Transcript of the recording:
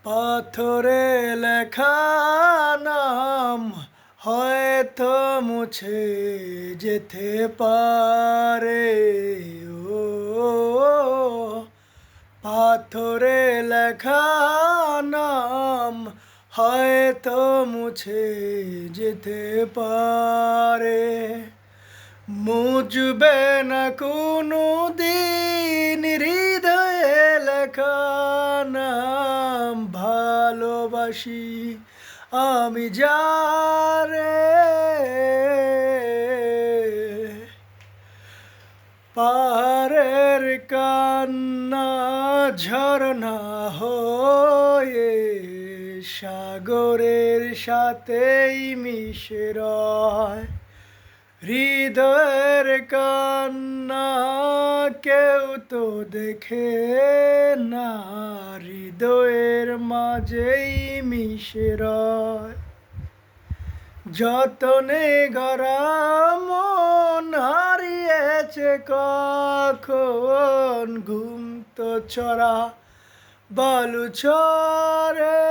পাথরে লেখা নাম হয়তো মুছে যেতে পারে। ও পাথরে লেখা নাম হয়তো মুছে যেতে পারে। মুছবে না কোনো দিন হৃদয়ে লেখা নাম। ভালোবাসি আমি যারে, পাহাড়ের কান্না ঝরনা হয়ে সাগরের সাথেই মিশে রয়। হৃদয়ের কান্না কেউ তো দেখে না, হৃদয়ের মাঝেই মিশে রয়। যতনে গড়া মন হারিয়েছে কখন, ঘুম তো চড়া বালুচরে।